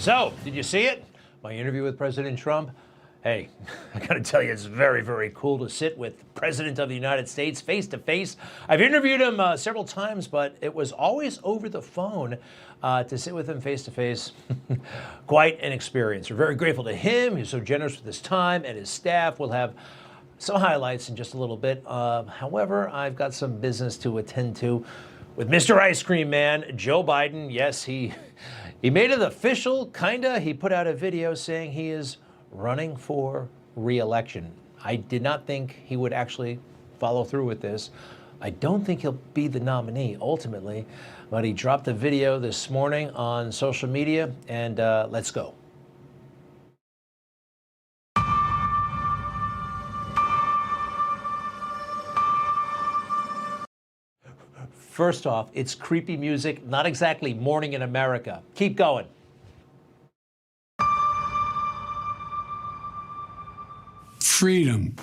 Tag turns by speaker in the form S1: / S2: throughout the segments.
S1: So, did you see it? My interview with President Trump? Hey, I gotta tell you, it's very, very cool to sit with the President of the United States face to face. I've interviewed him several times, but it was always over the phone. To sit with him face to face, quite an experience. We're very grateful to him. He's so generous with his time, and his staff. We'll have some highlights in just a little bit. However, I've got some business to attend to with Mr. Ice Cream Man, Joe Biden. Yes, he made it official, kinda. He put out a video saying he is running for re-election. I did not think he would actually follow through with this. I don't think he'll be the nominee ultimately, but he dropped a video this morning on social media, and let's go. First off, it's creepy music, not exactly Morning in America. Keep going.
S2: Freedom,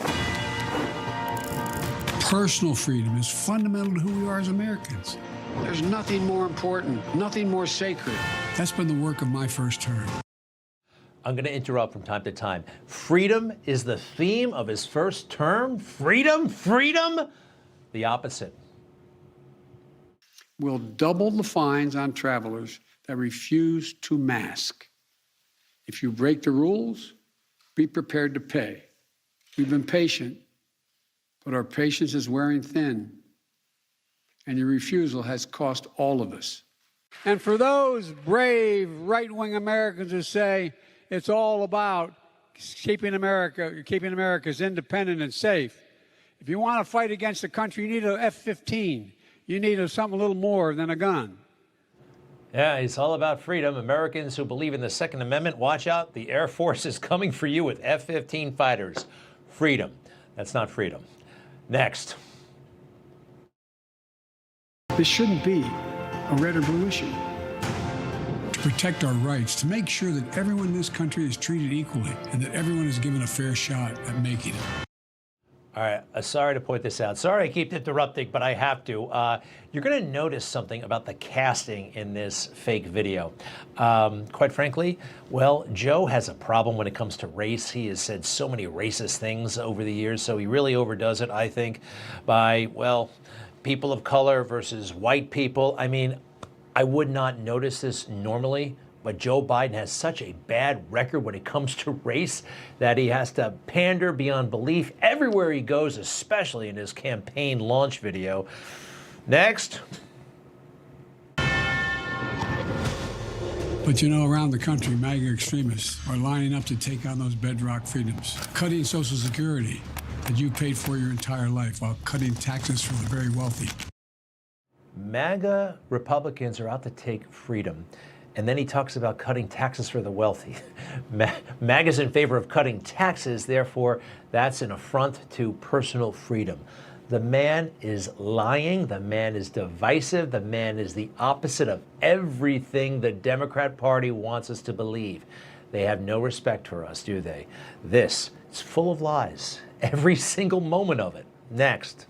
S2: personal freedom is fundamental to who we are as Americans.
S3: There's nothing more important, nothing more sacred.
S2: That's been the work of my first term.
S1: I'm going to interrupt from time to time. Freedom is the theme of his first term? Freedom? Freedom? The opposite.
S3: We'll double the fines on travelers that refuse to mask. If you break the rules, be prepared to pay. We've been patient, but our patience is wearing thin, and your refusal has cost all of us. And for those brave right-wing Americans who say it's all about keeping America's independent and safe, if you want to fight against the country, you need an F-15. You need something a little more than a gun.
S1: Yeah, it's all about freedom. Americans who believe in the Second Amendment, watch out. The Air Force is coming for you with F-15 fighters. Freedom. That's not freedom. Next.
S3: This shouldn't be a red or blue issue.
S2: To protect our rights, to make sure that everyone in this country is treated equally and that everyone is given a fair shot at making it.
S1: All right, sorry to point this out. Sorry I keep interrupting, but I have to. You're going to notice something about the casting in this fake video. Quite frankly, well, Joe has a problem when it comes to race. He has said so many racist things over the years, so he really overdoes it, I think, by, well, people of color versus white people. I mean, I would not notice this normally, but Joe Biden has such a bad record when it comes to race that he has to pander beyond belief everywhere he goes, especially in his campaign launch video. Next.
S2: But you know, around the country, MAGA extremists are lining up to take on those bedrock freedoms, cutting Social Security that you paid for your entire life while cutting taxes for the very wealthy.
S1: MAGA Republicans are out to take freedom. And then he talks about cutting taxes for the wealthy. MAGA's in favor of cutting taxes, therefore that's an affront to personal freedom. The man is lying, the man is divisive, the man is the opposite of everything the Democrat Party wants us to believe. They have no respect for us, do they? This is full of lies, every single moment of it. Next.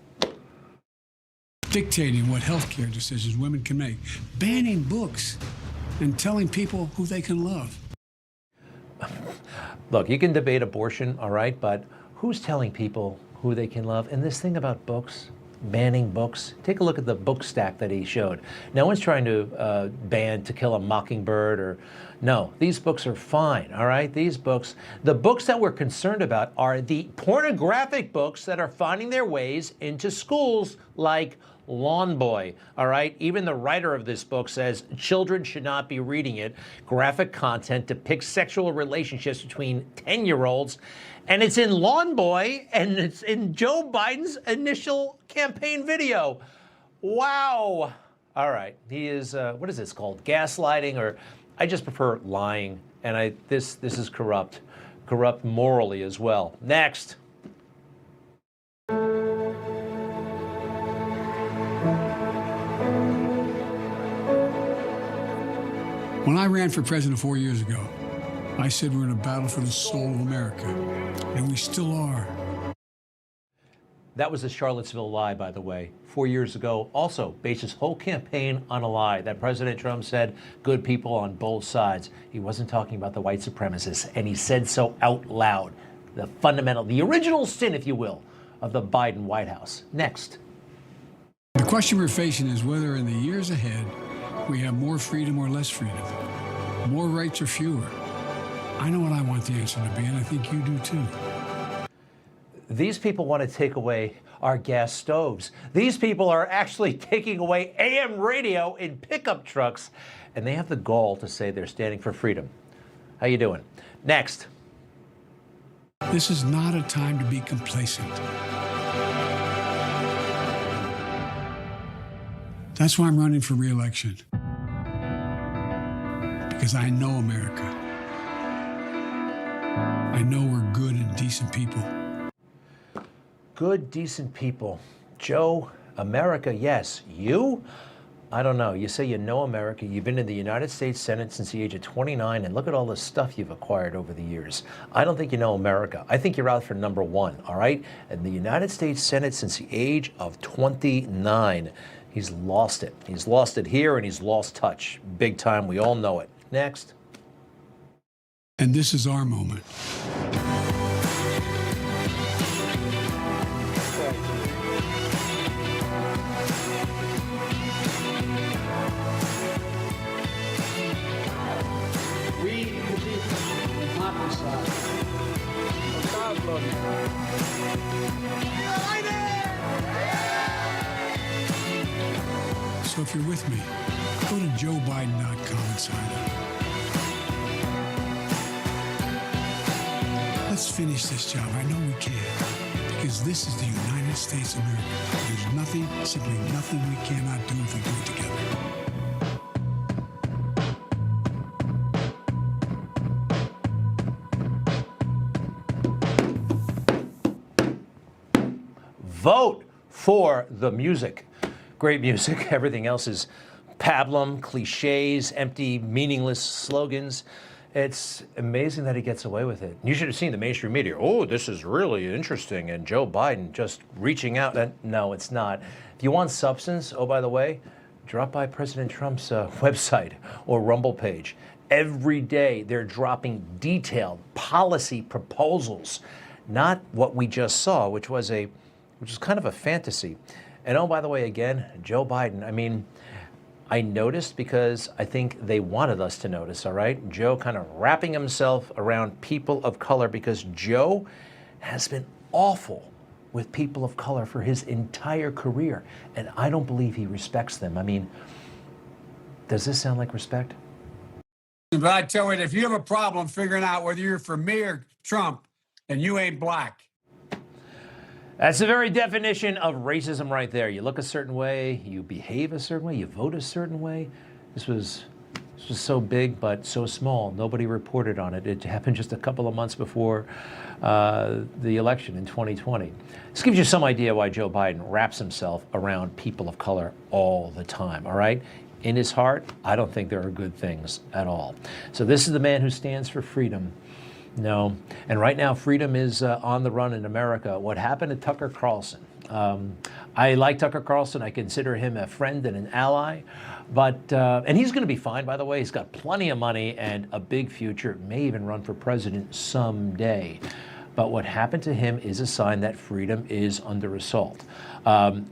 S2: Dictating what healthcare decisions women can make, banning books, and telling people who they can love.
S1: Look, you can debate abortion, all right, but who's telling people who they can love? And this thing about books, banning books, take a look at the book stack that he showed. No one's trying to ban To Kill a Mockingbird or, no, these books are fine, all right? These books, the books that we're concerned about are the pornographic books that are finding their ways into schools like Lawn Boy, all right? Even the writer of this book says children should not be reading it. Graphic content depicts sexual relationships between 10-year-olds, and it's in Lawn Boy, and it's in Joe Biden's initial campaign video. Wow. All right, he is, what is this called? Gaslighting, or I just prefer lying, and this is corrupt morally as well. Next.
S2: When I ran for president 4 years ago, I said we're in a battle for the soul of America, and we still are.
S1: That was the Charlottesville lie, by the way, 4 years ago. Also based his whole campaign on a lie that President Trump said good people on both sides. He wasn't talking about the white supremacists, and he said so out loud. The fundamental, the original sin, if you will, of the Biden White House. Next.
S2: The question we're facing is whether in the years ahead we have more freedom or less freedom, more rights or fewer. I know what I want the answer to be, and I think you do too.
S1: These people want to take away our gas stoves. These people are actually taking away AM radio in pickup trucks, and they have the gall to say they're standing for freedom. How you doing? Next.
S2: This is not a time to be complacent. That's why I'm running for re-election. Because I know America. I know we're good and decent people.
S1: Good, decent people. Joe, America, yes. You? I don't know. You say you know America. You've been in the United States Senate since the age of 29, and look at all the stuff you've acquired over the years. I don't think you know America. I think you're out for number one, all right? In the United States Senate since the age of 29. He's lost it. He's lost it here, and he's lost touch. Big time. We all know it. Next.
S2: And this is our moment. So if you're with me, go to joebiden.com and sign up. Let's finish this job. I know we can, because this is the United States of America. There's nothing, simply nothing we cannot do if we do it together.
S1: Vote for the music. Great music. Everything else is pablum, cliches, empty, meaningless slogans. It's amazing that he gets away with it. You should have seen the mainstream media. Oh, this is really interesting. And Joe Biden just reaching out. No, it's not. If you want substance, oh, by the way, drop by President Trump's website or Rumble page. Every day they're dropping detailed policy proposals, not what we just saw, which was kind of a fantasy. And oh, by the way, again, Joe Biden, I mean, I noticed because I think they wanted us to notice, all right? Joe kind of wrapping himself around people of color because Joe has been awful with people of color for his entire career. And I don't believe he respects them. I mean, does this sound like respect?
S3: But I tell you, if you have a problem figuring out whether you're for me or Trump, and you ain't black.
S1: That's the very definition of racism right there. You look a certain way, you behave a certain way, you vote a certain way. This was so big but so small. Nobody reported on it. It happened just a couple of months before the election in 2020. This gives you some idea why Joe Biden wraps himself around people of color all the time, all right? In his heart, I don't think there are good things at all. So this is the man who stands for freedom. No. And right now, freedom is on the run in America. What happened to Tucker Carlson? I like Tucker Carlson. I consider him a friend and an ally. But and he's going to be fine, by the way. He's got plenty of money and a big future. May even run for president someday. But what happened to him is a sign that freedom is under assault.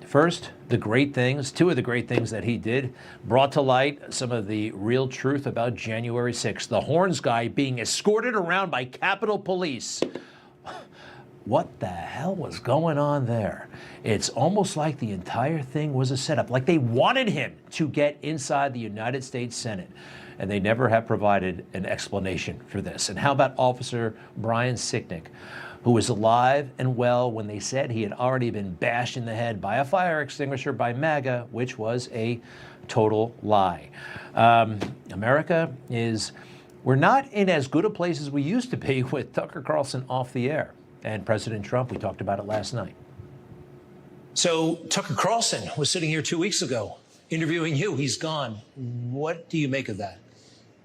S1: First, the great things, two of the great things that he did, brought to light some of the real truth about January 6th. The Horns guy being escorted around by Capitol Police. What the hell was going on there? It's almost like the entire thing was a setup, like they wanted him to get inside the United States Senate. And they never have provided an explanation for this. And how about Officer Brian Sicknick, who was alive and well when they said he had already been bashed in the head by a fire extinguisher by MAGA, which was a total lie. America we're not in as good a place as we used to be with Tucker Carlson off the air. And President Trump, we talked about it last night. So Tucker Carlson was sitting here 2 weeks ago interviewing you. He's gone. What do you make of that?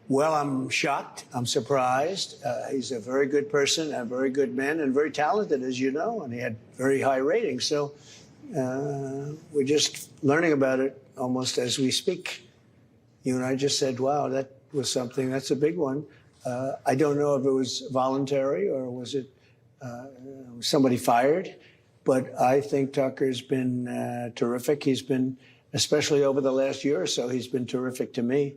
S4: Well, I'm shocked. I'm surprised. He's a very good person, a very good man, and very talented, as you know, and he had very high ratings. So we're just learning about it almost as we speak. You and I just said, wow, that was something. That's a big one. I don't know if it was voluntary or was it somebody fired, but I think Tucker's been terrific. He's been, especially over the last year or so, he's been terrific to me.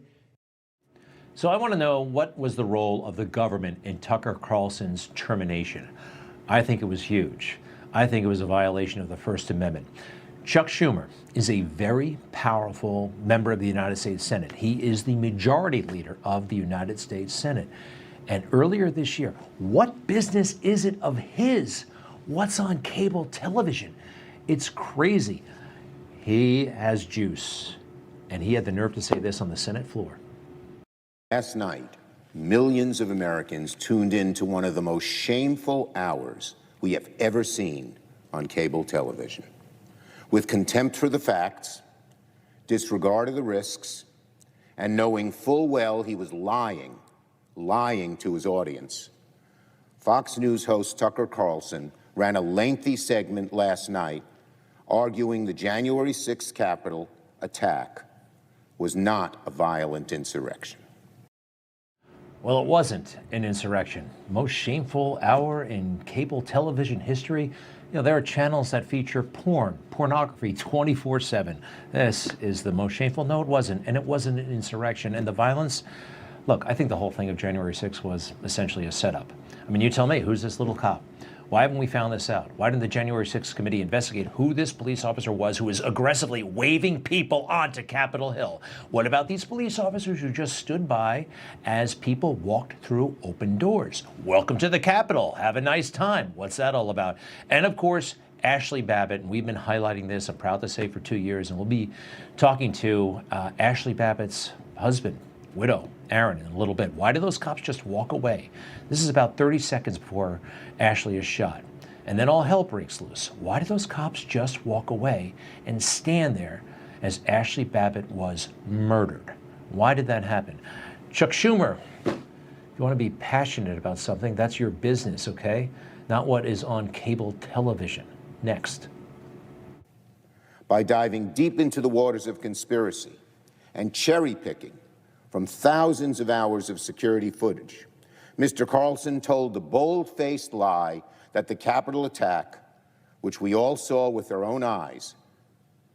S1: So I want to know, what was the role of the government in Tucker Carlson's termination? I think it was huge. I think it was a violation of the First Amendment. Chuck Schumer is a very powerful member of the United States Senate. He is the majority leader of the United States Senate. And earlier this year, what business is it of his? What's on cable television? It's crazy. He has juice. And he had the nerve to say this on the Senate floor.
S5: Last night, millions of Americans tuned in to one of the most shameful hours we have ever seen on cable television. With contempt for the facts, disregard of the risks, and knowing full well he was lying to his audience, Fox News host Tucker Carlson ran a lengthy segment last night arguing the January 6th Capitol attack was not a violent insurrection.
S1: Well, it wasn't an insurrection. Most shameful hour in cable television history. You know, there are channels that feature pornography 24/7. This is the most shameful. No, it wasn't. And it wasn't an insurrection. And the violence, look, I think the whole thing of January 6th was essentially a setup. I mean, you tell me, who's this little cop? Why haven't we found this out? Why didn't the January 6th committee investigate who this police officer was who was aggressively waving people onto Capitol Hill? What about these police officers who just stood by as people walked through open doors? Welcome to the Capitol. Have a nice time. What's that all about? And of course, Ashley Babbitt, and we've been highlighting this, I'm proud to say, for 2 years, and we'll be talking to Ashley Babbitt's husband, widow, Aaron, in a little bit. Why do those cops just walk away? This is about 30 seconds before Ashley is shot. And then all hell breaks loose. Why do those cops just walk away and stand there as Ashley Babbitt was murdered? Why did that happen? Chuck Schumer, if you want to be passionate about something, that's your business, okay? Not what is on cable television. Next.
S5: By diving deep into the waters of conspiracy and cherry-picking from thousands of hours of security footage, Mr. Carlson told the bold-faced lie that the Capitol attack, which we all saw with our own eyes,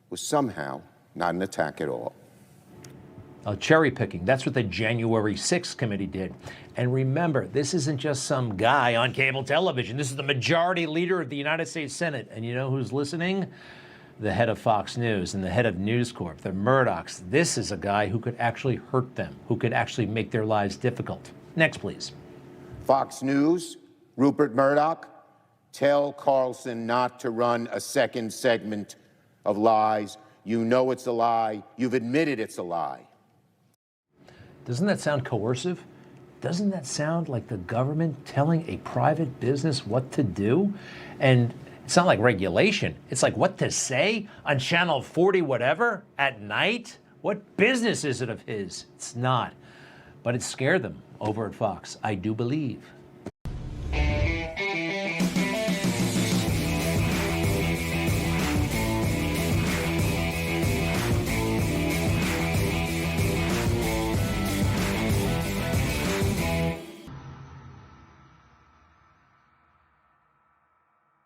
S5: was somehow not an attack at all.
S1: Cherry picking, that's what the January 6th committee did. And remember, this isn't just some guy on cable television. This is the majority leader of the United States Senate. And you know who's listening? The head of Fox News and the head of News Corp, the Murdochs. This is a guy who could actually hurt them, who could actually make their lives difficult. Next, please.
S5: Fox News, Rupert Murdoch, tell Carlson not to run a second segment of lies. You know it's a lie. You've admitted it's a lie.
S1: Doesn't that sound coercive? Doesn't that sound like the government telling a private business what to do? And it's not like regulation. It's like what to say on channel 40 whatever at night? What business is it of his? It's not. But it scared them over at Fox, I do believe.